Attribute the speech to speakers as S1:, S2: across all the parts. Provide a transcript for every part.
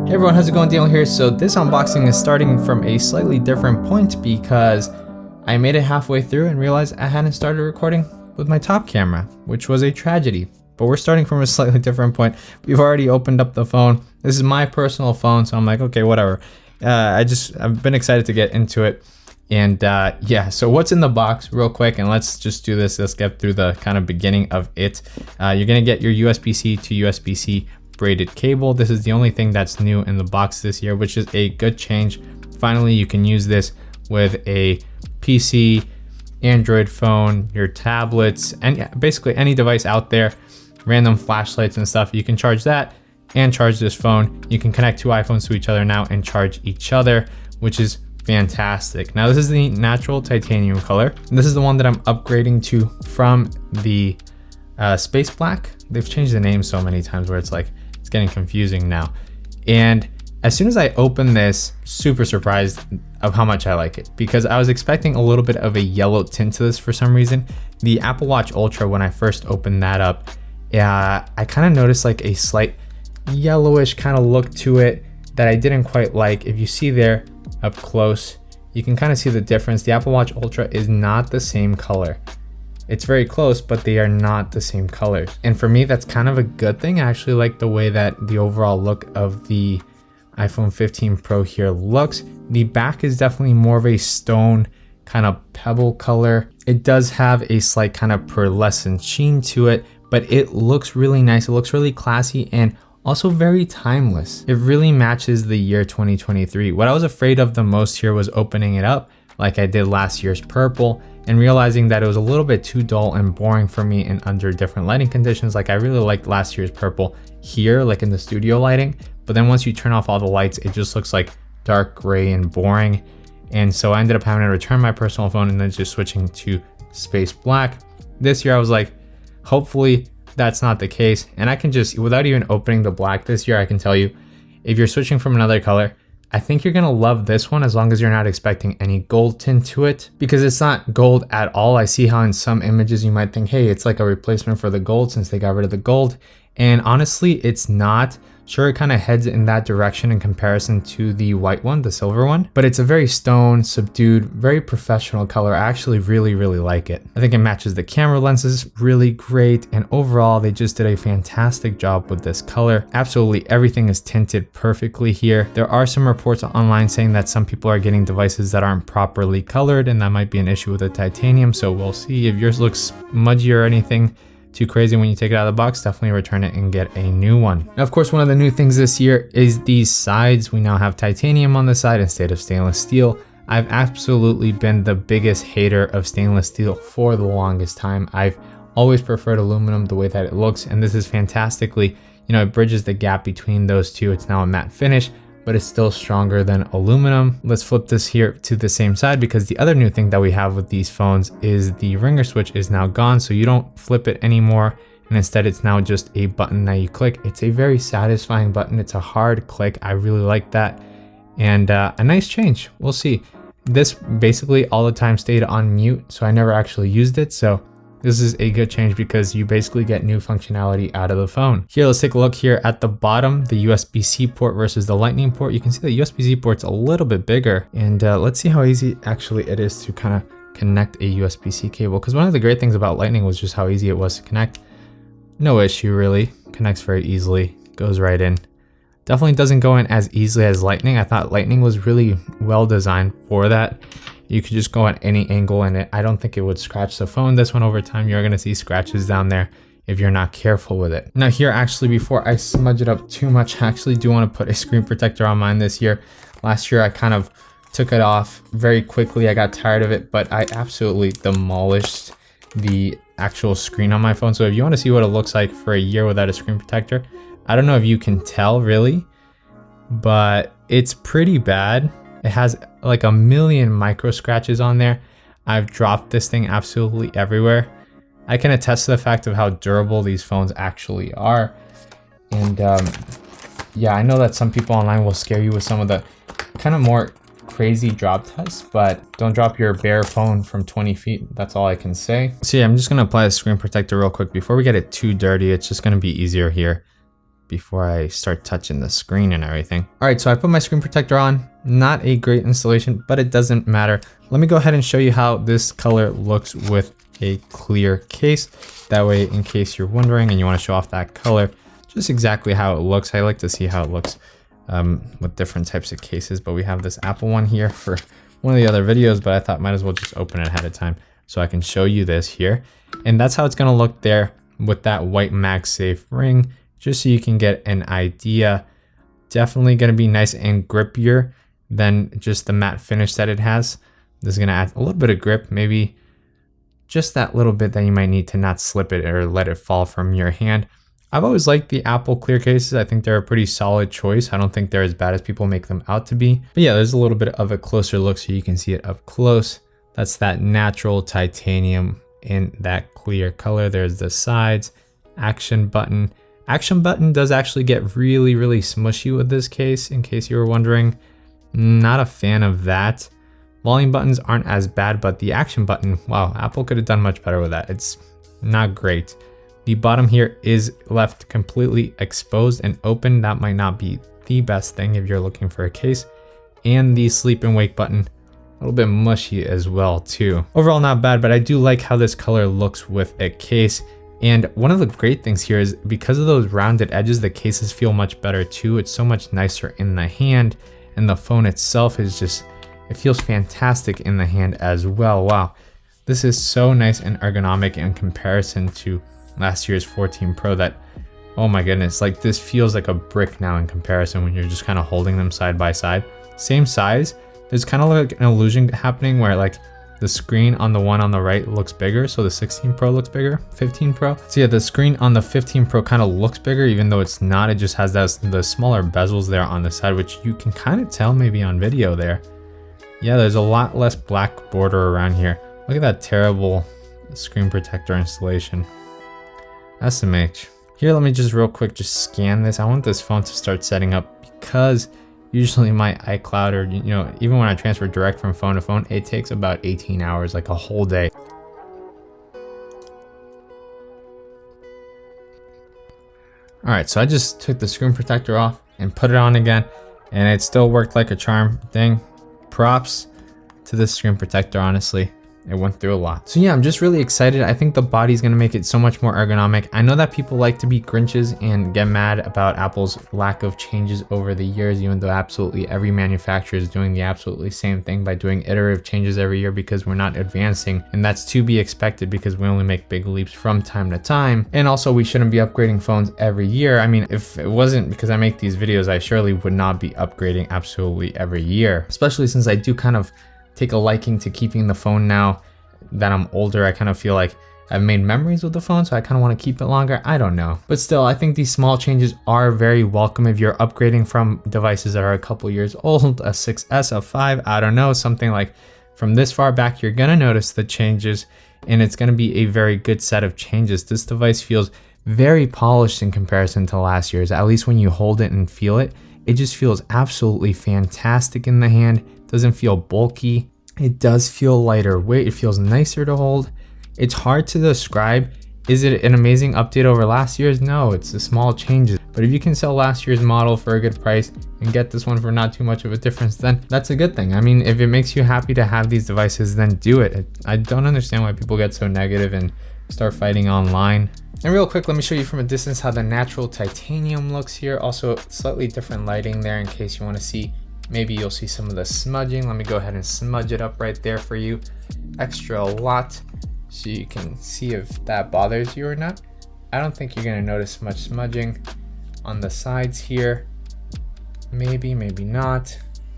S1: Hey everyone, how's it going? Daniel here. So this unboxing is starting from a slightly different point because I made it halfway through and realized I hadn't started recording with my top camera, which was a tragedy. But we're starting from a slightly different point. We've already opened up the phone. This is my personal phone, so I'm like, okay, whatever. I've been excited to get into it. And yeah, so what's in the box real quick, and let's just do this. Let's get through the kind of beginning of it. You're gonna get your USB-C to USB-C braided cable. This is the only thing that's new in the box this year, which is a good change. Finally, you can use this with a PC, Android phone, your tablets, and basically any device out there, random flashlights and stuff. You can charge that and charge this phone. You can connect two iPhones to each other now and charge each other, which is fantastic. Now this is the natural titanium color. And this is the one that I'm upgrading to from the space black. They've changed the name so many times where it's like, it's getting confusing now. And as soon as I opened this, super surprised of how much I like it, because I was expecting a little bit of a yellow tint to this for some reason. The Apple Watch Ultra, when I first opened that up, I kind of noticed like a slight yellowish kind of look to it that I didn't quite like. If you see there up close, you can kind of see the difference. The Apple Watch Ultra is not the same color. It's very close, but they are not the same colors. And for me, that's kind of a good thing. I actually like the way that the overall look of the iPhone 15 Pro here looks. The back is definitely more of a stone kind of pebble color. It does have a slight kind of pearlescent sheen to it, but it looks really nice. It looks really classy and also very timeless. It really matches the year 2023. What I was afraid of the most here was opening it up like I did last year's purple and realizing that it was a little bit too dull and boring for me in under different lighting conditions. Like I really liked last year's purple here, like in the studio lighting, but then once you turn off all the lights, it just looks like dark gray and boring. And so I ended up having to return my personal phone and then just switching to space black. This year I was like, hopefully that's not the case. And I can just, without even opening the black this year, I can tell you, if you're switching from another color, I think you're gonna love this one as long as you're not expecting any gold tint to it, because it's not gold at all. I see how in some images you might think, hey, it's like a replacement for the gold since they got rid of the gold. And honestly, it's not. Sure, it kind of heads in that direction in comparison to the white one, the silver one, but it's a very stone, subdued, very professional color. I actually really like it. I think it matches the camera lenses really great, and overall, they just did a fantastic job with this color. Absolutely everything is tinted perfectly here. There are some reports online saying that some people are getting devices that aren't properly colored, and that might be an issue with the titanium, so we'll see. If yours looks smudgy or anything too crazy when you take it out of the box, definitely return it and get a new one. Now, of course, one of the new things this year is these sides. We now have titanium on the side instead of stainless steel. I've absolutely been the biggest hater of stainless steel for the longest time. I've always preferred aluminum the way that it looks, and this is fantastically, it bridges the gap between those two. It's now a matte finish, but it's still stronger than aluminum. Let's flip this here to the same side, because the other new thing that we have with these phones is the ringer switch is now gone. So you don't flip it anymore, and instead it's now just a button that you click. It's a very satisfying button. It's a hard click. I really like that, and a nice change. We'll see. This basically all the time stayed on mute, so I never actually used it. So this is a good change because you basically get new functionality out of the phone. Here, let's take a look here at the bottom, the USB-C port versus the Lightning port. You can see the USB-C port's a little bit bigger, and let's see how easy actually it is to kind of connect a USB-C cable. Because one of the great things about Lightning was just how easy it was to connect. No issue really, connects very easily, goes right in. Definitely doesn't go in as easily as Lightning. I thought Lightning was really well designed for that. You could just go at any angle and I don't think it would scratch the phone. This one, over time, you're gonna see scratches down there if you're not careful with it. Now here, actually, before I smudge it up too much, I actually do wanna put a screen protector on mine this year. Last year, I kind of took it off very quickly. I got tired of it, but I absolutely demolished the actual screen on my phone. So if you wanna see what it looks like for a year without a screen protector, I don't know if you can tell really, but it's pretty bad. It has like a million micro scratches on there. I've dropped this thing absolutely everywhere. I can attest to the fact of how durable these phones actually are. And yeah, I know that some people online will scare you with some of the kind of more crazy drop tests, but don't drop your bare phone from 20 feet. That's all I can say. So yeah, I'm just gonna apply a screen protector real quick before we get it too dirty. It's just gonna be easier here. before I start touching the screen and everything. All right, so I put my screen protector on. Not a great installation, but it doesn't matter. Let me go ahead and show you how this color looks with a clear case. That way, in case you're wondering and you want to show off that color, just exactly how it looks. I like to see how it looks with different types of cases, but we have this Apple one here for one of the other videos, but I thought might as well just open it ahead of time so I can show you this here. And that's how it's gonna look there with that white MagSafe ring, just so you can get an idea. Definitely gonna be nice and grippier than just the matte finish that it has. This is gonna add a little bit of grip, maybe just that little bit that you might need to not slip it or let it fall from your hand. I've always liked the Apple clear cases. I think they're a pretty solid choice. I don't think they're as bad as people make them out to be. But yeah, there's a little bit of a closer look so you can see it up close. That's that natural titanium in that clear color. There's the sides, action button. Action button does actually get really, really smushy with this case, in case you were wondering. Not a fan of that. Volume buttons aren't as bad, but the action button, wow, Apple could have done much better with that. It's not great. The bottom here is left completely exposed and open. That might not be the best thing if you're looking for a case. And the sleep and wake button, a little bit mushy as well too. Overall not bad, but I do like how this color looks with a case. And one of the great things here is because of those rounded edges, the cases feel much better too. It's so much nicer in the hand, and the phone itself is just, it feels fantastic in the hand as well. Wow, this is so nice and ergonomic in comparison to last year's 14 Pro that, oh my goodness, like this feels like a brick now in comparison when you're just kind of holding them side by side. Same size, there's kind of like an illusion happening where like the screen on the one on the right looks bigger, so the 16 Pro looks bigger, 15 Pro. So yeah, the screen on the 15 Pro kind of looks bigger, even though it's not. It just has the smaller bezels there on the side, which you can kind of tell maybe on video there. Yeah, there's a lot less black border around here. Look at that terrible screen protector installation. SMH. Here, let me just real quick just scan this. I want this phone to start setting up because usually my iCloud, or you know, even when I transfer direct from phone to phone, it takes about 18 hours, like a whole day. All right, so I just took the screen protector off and put it on again, and it still worked like a charm thing. Props to this screen protector, honestly. It went through a lot. So yeah, I'm just really excited. I think the body's gonna make it so much more ergonomic. I know that people like to be Grinches and get mad about Apple's lack of changes over the years, even though absolutely every manufacturer is doing the absolutely same thing by doing iterative changes every year because we're not advancing. And that's to be expected because we only make big leaps from time to time. And also we shouldn't be upgrading phones every year. I mean, if it wasn't because I make these videos, I surely would not be upgrading absolutely every year, especially since I do kind of take a liking to keeping the phone now that I'm older. I kind of feel like I've made memories with the phone, so I kind of want to keep it longer. I don't know. But still, I think these small changes are very welcome if you're upgrading from devices that are a couple years old, a 6S, a 5, I don't know, something like from this far back, you're going to notice the changes, and it's going to be a very good set of changes. This device feels very polished in comparison to last year's, at least when you hold it and feel it. It just feels absolutely fantastic in the hand. Doesn't feel bulky. It does feel lighter weight. It feels nicer to hold. It's hard to describe. Is it an amazing update over last year's? No, it's the small changes. But if you can sell last year's model for a good price and get this one for not too much of a difference, then that's a good thing. I mean, if it makes you happy to have these devices, then do it. I don't understand why people get so negative and start fighting online. And real quick, let me show you from a distance how the natural titanium looks here. Also, slightly different lighting there in case you want to see. Maybe you'll see some of the smudging. Let me go ahead and smudge it up right there for you. Extra a lot so you can see if that bothers you or not. I don't think you're gonna notice much smudging on the sides here. Maybe, maybe not,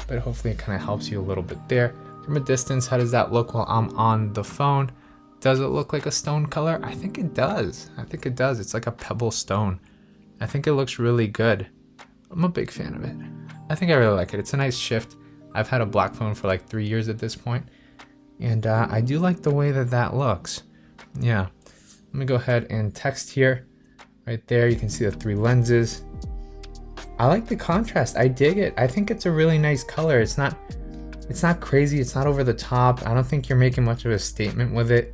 S1: but hopefully it kind of helps you a little bit there. From a distance, how does that look while I'm on the phone? Does it look like a stone color? I think it does. I think it does. It's like a pebble stone. I think it looks really good. I'm a big fan of it. I think I really like it. It's a nice shift. I've had a black phone for like 3 years at this point, and I do like the way that that looks. Yeah. Let me go ahead and text here. Right there, you can see the 3 lenses. I like the contrast. I dig it. I think it's a really nice color. It's not crazy. It's not over the top. I don't think you're making much of a statement with it.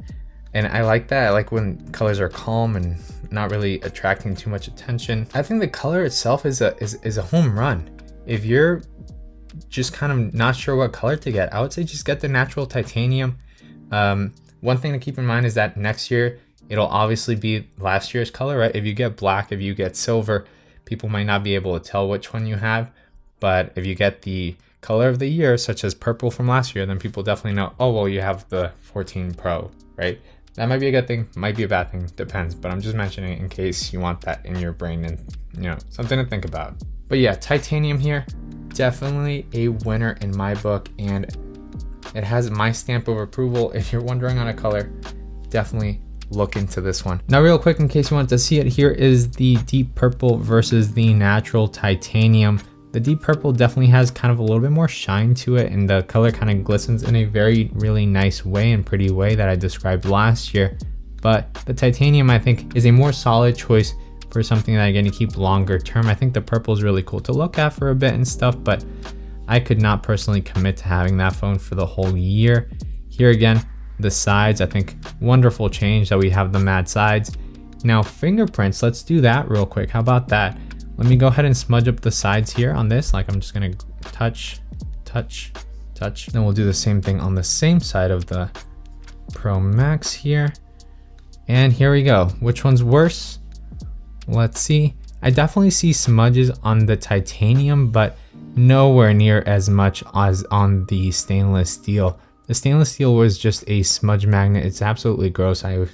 S1: And I like that. I like when colors are calm and not really attracting too much attention. I think the color itself is a home run. If you're just kind of not sure what color to get, I would say just get the natural titanium. One thing to keep in mind is that next year, it'll obviously be last year's color, right? If you get black, if you get silver, people might not be able to tell which one you have. But if you get the color of the year, such as purple from last year, then people definitely know, oh, well, you have the 14 Pro, right? That might be a good thing, might be a bad thing, depends. But I'm just mentioning it in case you want that in your brain and, you know, something to think about. But yeah, titanium here, definitely a winner in my book. And it has my stamp of approval. If you're wondering on a color, definitely look into this one. Now, real quick, in case you want to see it, here is the deep purple versus the natural titanium. The deep purple definitely has kind of a little bit more shine to it, and the color kind of glistens in a really nice way and pretty way that I described last year. But the titanium, I think, is a more solid choice for something that I'm going to keep longer term. I think the purple is really cool to look at for a bit and stuff, but I could not personally commit to having that phone for the whole year. Here again, the sides, I think, wonderful change that we have the matte sides. Now fingerprints, let's do that real quick. How about that? Let me go ahead and smudge up the sides here on this. Like, I'm just gonna touch, touch, touch. Then we'll do the same thing on the same side of the Pro Max here. And here we go. Which one's worse? Let's see. I definitely see smudges on the titanium, but nowhere near as much as on the stainless steel. The stainless steel was just a smudge magnet. It's absolutely gross. I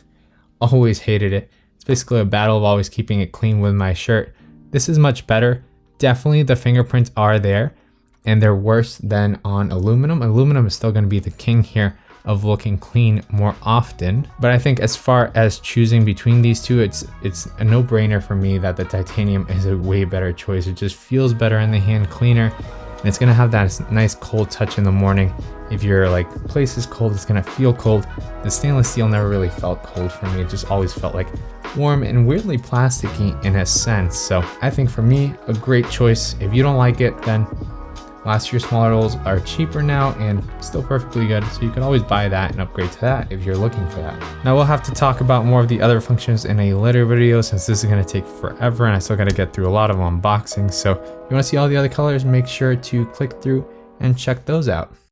S1: always hated it. It's basically a battle of always keeping it clean with my shirt. This is much better. Definitely the fingerprints are there, and they're worse than on aluminum. Aluminum is still going to be the king here of looking clean more often. But I think as far as choosing between these two, it's a no-brainer for me that the titanium is a way better choice. It just feels better in the hand, cleaner, and it's going to have that nice cold touch in the morning. If your place is cold, it's going to feel cold. The stainless steel never really felt cold for me. It just always felt like warm and weirdly plasticky in a sense. So I think for me, a great choice. If you don't like it, then last year's models are cheaper now and still perfectly good. So you can always buy that and upgrade to that if you're looking for that. Now we'll have to talk about more of the other functions in a later video, since this is going to take forever and I still got to get through a lot of unboxings. So if you want to see all the other colors, make sure to click through and check those out.